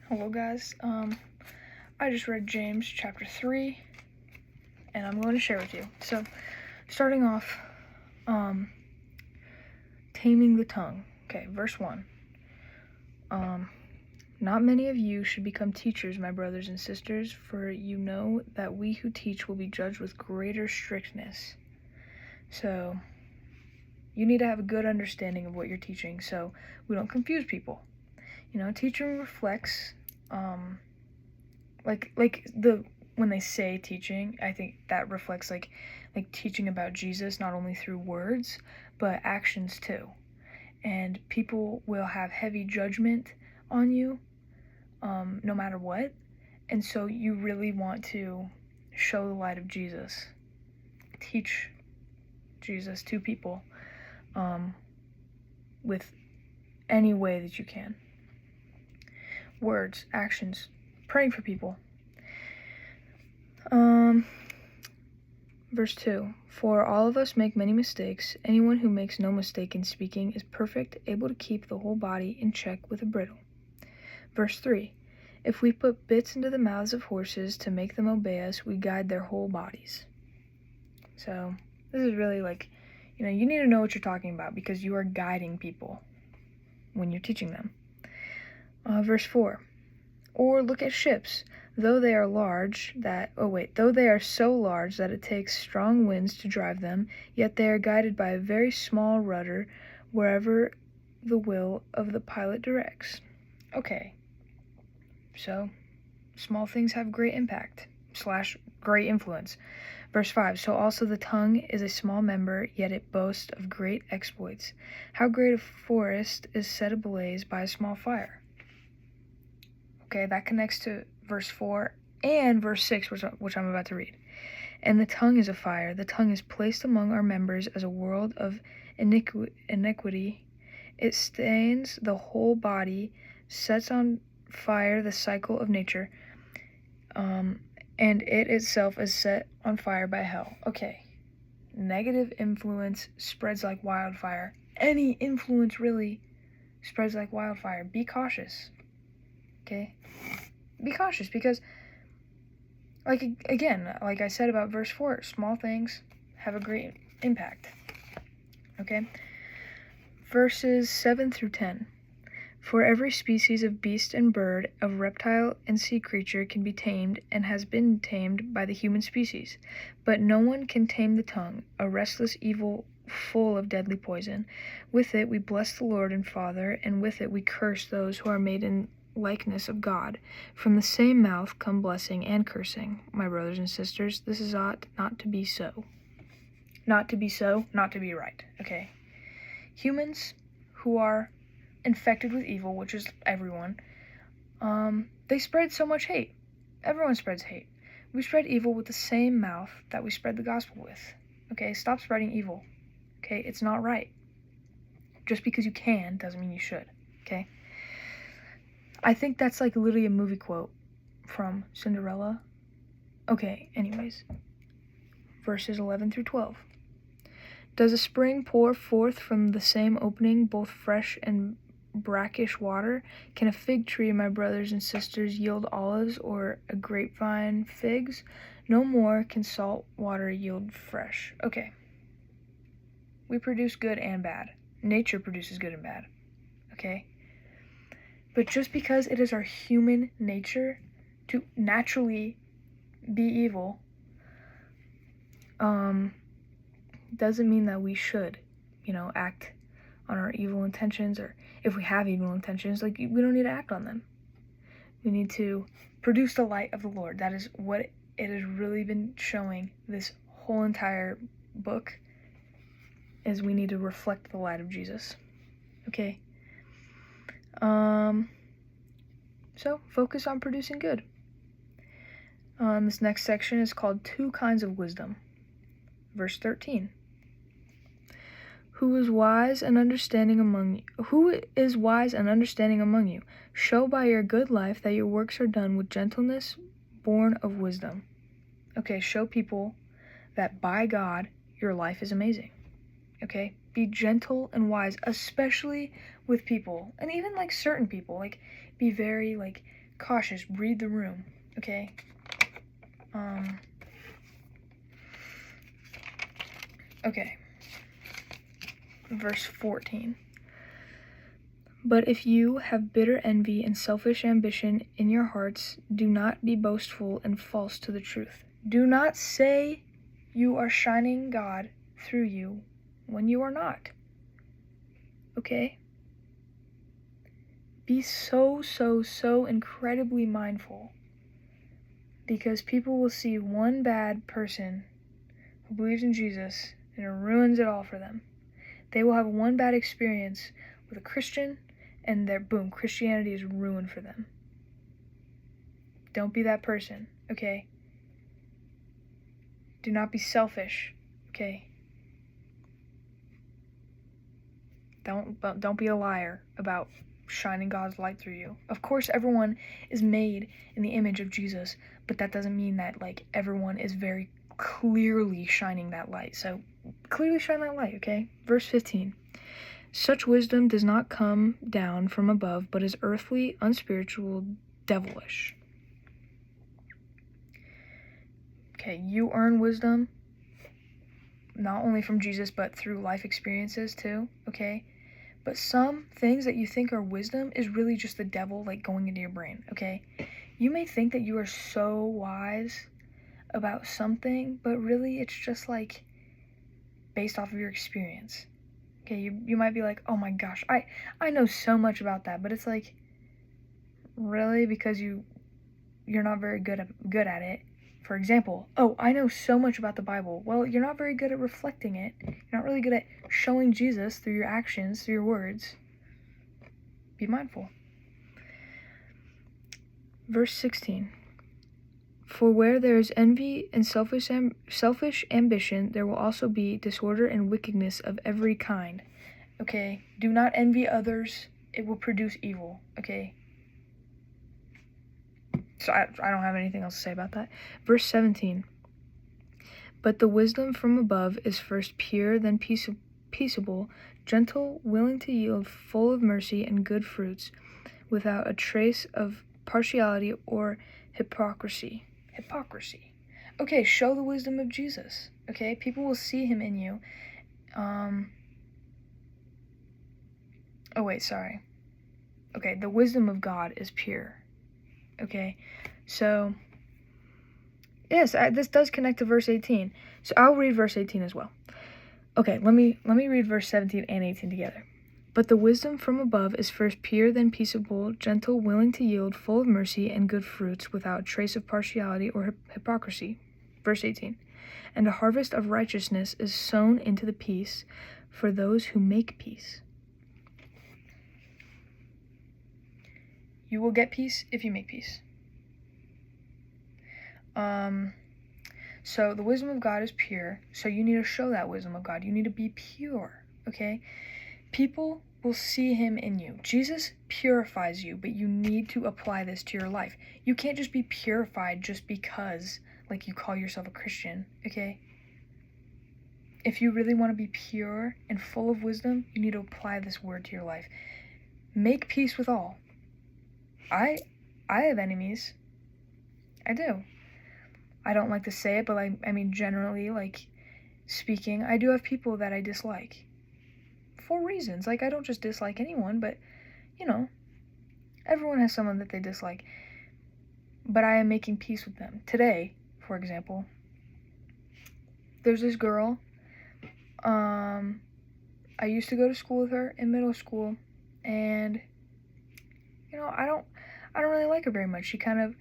Hello guys, I just read James chapter 3, and I'm going to share with you. So, starting off, taming the tongue. Okay, verse 1. Not many of you should become teachers, my brothers and sisters, for you know that we who teach will be judged with greater strictness. So, you need to have a good understanding of what you're teaching so we don't confuse people. Teaching reflects, when they say teaching, I think that reflects like teaching about Jesus, not only through words but actions too. And people will have heavy judgment on you, no matter what. And so you really want to show the light of Jesus, teach Jesus to people, with any way that you can. Words, actions, praying for people. Verse 2, for all of us make many mistakes. Anyone who makes no mistake in speaking is perfect, able to keep the whole body in check with a bridle. Verse 3, if we put bits into the mouths of horses to make them obey us, we guide their whole bodies. So this is really you need to know what you're talking about because you are guiding people when you're teaching them. Verse 4, or look at ships. Though they are so large that it takes strong winds to drive them, yet they are guided by a very small rudder wherever the will of the pilot directs. Okay, so small things have great impact / great influence. Verse 5, so also the tongue is a small member, yet it boasts of great exploits. How great a forest is set ablaze by a small fire. Okay, that connects to verse 4 and verse 6, which I'm about to read. And the tongue is a fire. The tongue is placed among our members as a world of iniquity. It stains the whole body, sets on fire the cycle of nature, and it itself is set on fire by hell. Okay, negative influence spreads like wildfire. Any influence really spreads like wildfire. Be cautious. Okay? Be cautious because, like I said about verse 4, small things have a great impact. Okay? Verses 7 through 10. For every species of beast and bird, of reptile and sea creature can be tamed and has been tamed by the human species. But no one can tame the tongue, a restless evil full of deadly poison. With it we bless the Lord and Father, and with it we curse those who are made in likeness of God. From the same mouth come blessing and cursing. My brothers and sisters, this ought not to be so. Not to be so, not to be right. Okay? Humans who are infected with evil, which is everyone, they spread so much hate. Everyone spreads hate. We spread evil with the same mouth that we spread the gospel with. Okay? Stop spreading evil. Okay? It's not right. Just because you can doesn't mean you should. Okay? I think that's literally a movie quote from Cinderella. Okay, anyways. Verses 11 through 12. Does a spring pour forth from the same opening both fresh and brackish water? Can a fig tree, my brothers and sisters, yield olives, or a grapevine figs? No more can salt water yield fresh. Okay. We produce good and bad. Nature produces good and bad. Okay? But just because it is our human nature to naturally be evil, doesn't mean that we should, act on our evil intentions, or if we have evil intentions, we don't need to act on them. We need to produce the light of the Lord. That is what it has really been showing this whole entire book, is we need to reflect the light of Jesus. Okay? So focus on producing good. This next section is called 2 kinds of wisdom. Verse 13. Who is wise and understanding among you? Show by your good life that your works are done with gentleness, born of wisdom. Okay, show people that by God, your life is amazing. Okay? Be gentle and wise, especially with people. And even certain people. Be very cautious, read the room, okay? Okay. Verse 14. But if you have bitter envy and selfish ambition in your hearts, do not be boastful and false to the truth. Do not say you are shining God through you when you are not. Okay? Be so incredibly mindful, because people will see one bad person who believes in Jesus and it ruins it all for them. They will have one bad experience with a Christian and boom, Christianity is ruined for them. Don't be that person, okay? Do not be selfish, okay? Don't be a liar about shining God's light through you. Of course, everyone is made in the image of Jesus, but that doesn't mean that, like, everyone is very clearly shining that light. So, clearly shine that light, okay? Verse 15. Such wisdom does not come down from above, but is earthly, unspiritual, devilish. Okay, you earn wisdom not only from Jesus, but through life experiences too, okay? But some things that you think are wisdom is really just the devil, like, going into your brain, okay? You may think that you are so wise about something, but really it's just, like, based off of your experience. Okay, you might be like, oh my gosh, I know so much about that, but it's like, really? Because you're not very good at it. For example, oh, I know so much about the Bible. Well, you're not very good at reflecting it. You're not really good at showing Jesus through your actions, through your words. Be mindful. Verse 16. For where there is envy and selfish ambition, there will also be disorder and wickedness of every kind. Okay? Do not envy others. It will produce evil. Okay? So I don't have anything else to say about that. Verse 17. But the wisdom from above is first pure, then peaceable, gentle, willing to yield, full of mercy and good fruits, without a trace of partiality or hypocrisy. Okay, show the wisdom of Jesus. Okay, people will see him in you. Okay, the wisdom of God is pure. Okay, so yes, this does connect to verse 18. So I'll read verse 18 as well. Okay, let me read verse 17 and 18 together. But the wisdom from above is first pure, then peaceable, gentle, willing to yield, full of mercy and good fruits, without a trace of partiality or hypocrisy. Verse 18. And a harvest of righteousness is sown into the peace for those who make peace. You will get peace if you make peace. So the wisdom of God is pure, so you need to show that wisdom of God. You need to be pure, okay? People will see him in you. Jesus purifies you, but you need to apply this to your life. You can't just be purified just because, like, you call yourself a Christian, okay? If you really want to be pure and full of wisdom, you need to apply this word to your life. Make peace with all. I have enemies. I do. I don't like to say it, but I mean generally, like, speaking, I do have people that I dislike. For reasons. Like, I don't just dislike anyone, but, you know, everyone has someone that they dislike. But I am making peace with them. Today, for example, there's this girl, I used to go to school with her in middle school, and, you know, I don't really like her very much. She kind of,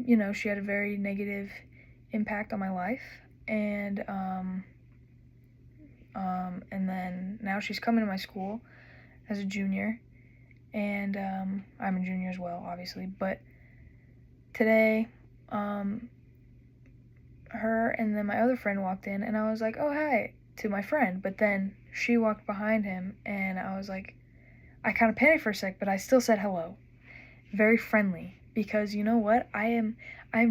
you know, she had a very negative impact on my life, and then now she's coming to my school as a junior, and I'm a junior as well, obviously, but today, her and then my other friend walked in, and I was like, oh, hi, to my friend, but then she walked behind him, and I was like, I kind of panicked for a sec, but I still said hello. Very friendly, because you know what? I am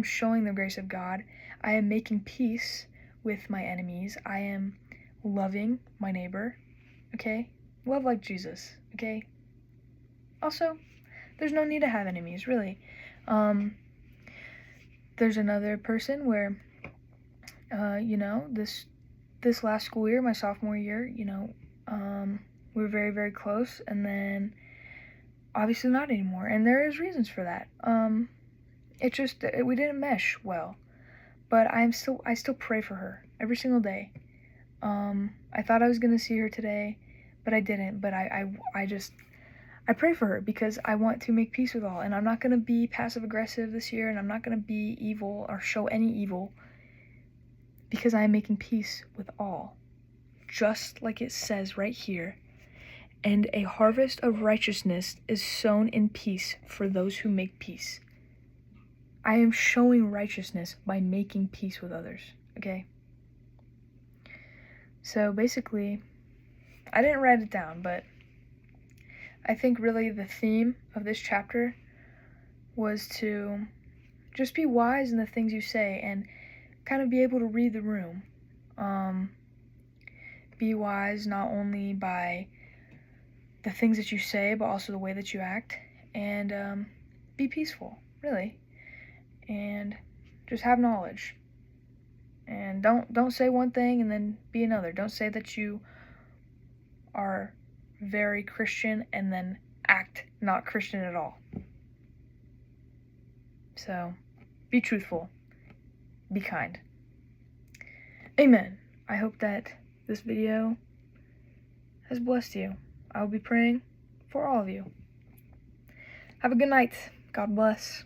showing the grace of God. I am making peace with my enemies. I am loving my neighbor, okay? Love like Jesus, okay? Also, There's no need to have enemies, really. There's another person where, this last school year, my sophomore year, we were very, very close, and then obviously not anymore, and there is reasons for that. It just, we didn't mesh well, but I still pray for her every single day. I thought I was gonna see her today, but I didn't, but I pray for her because I want to make peace with all, and I'm not gonna be passive aggressive this year, and I'm not gonna be evil or show any evil, because I am making peace with all, just like it says right here. And a harvest of righteousness is sown in peace for those who make peace. I am showing righteousness by making peace with others, okay? So basically, I didn't write it down, but I think really the theme of this chapter was to just be wise in the things you say and kind of be able to read the room. Be wise not only by the things that you say, but also the way that you act, and be peaceful, really, and just have knowledge. And don't say one thing and then be another. Don't say that you are very Christian and then act not Christian at all. So, be truthful. Be kind. Amen. I hope that this video has blessed you. I will be praying for all of you. Have a good night. God bless.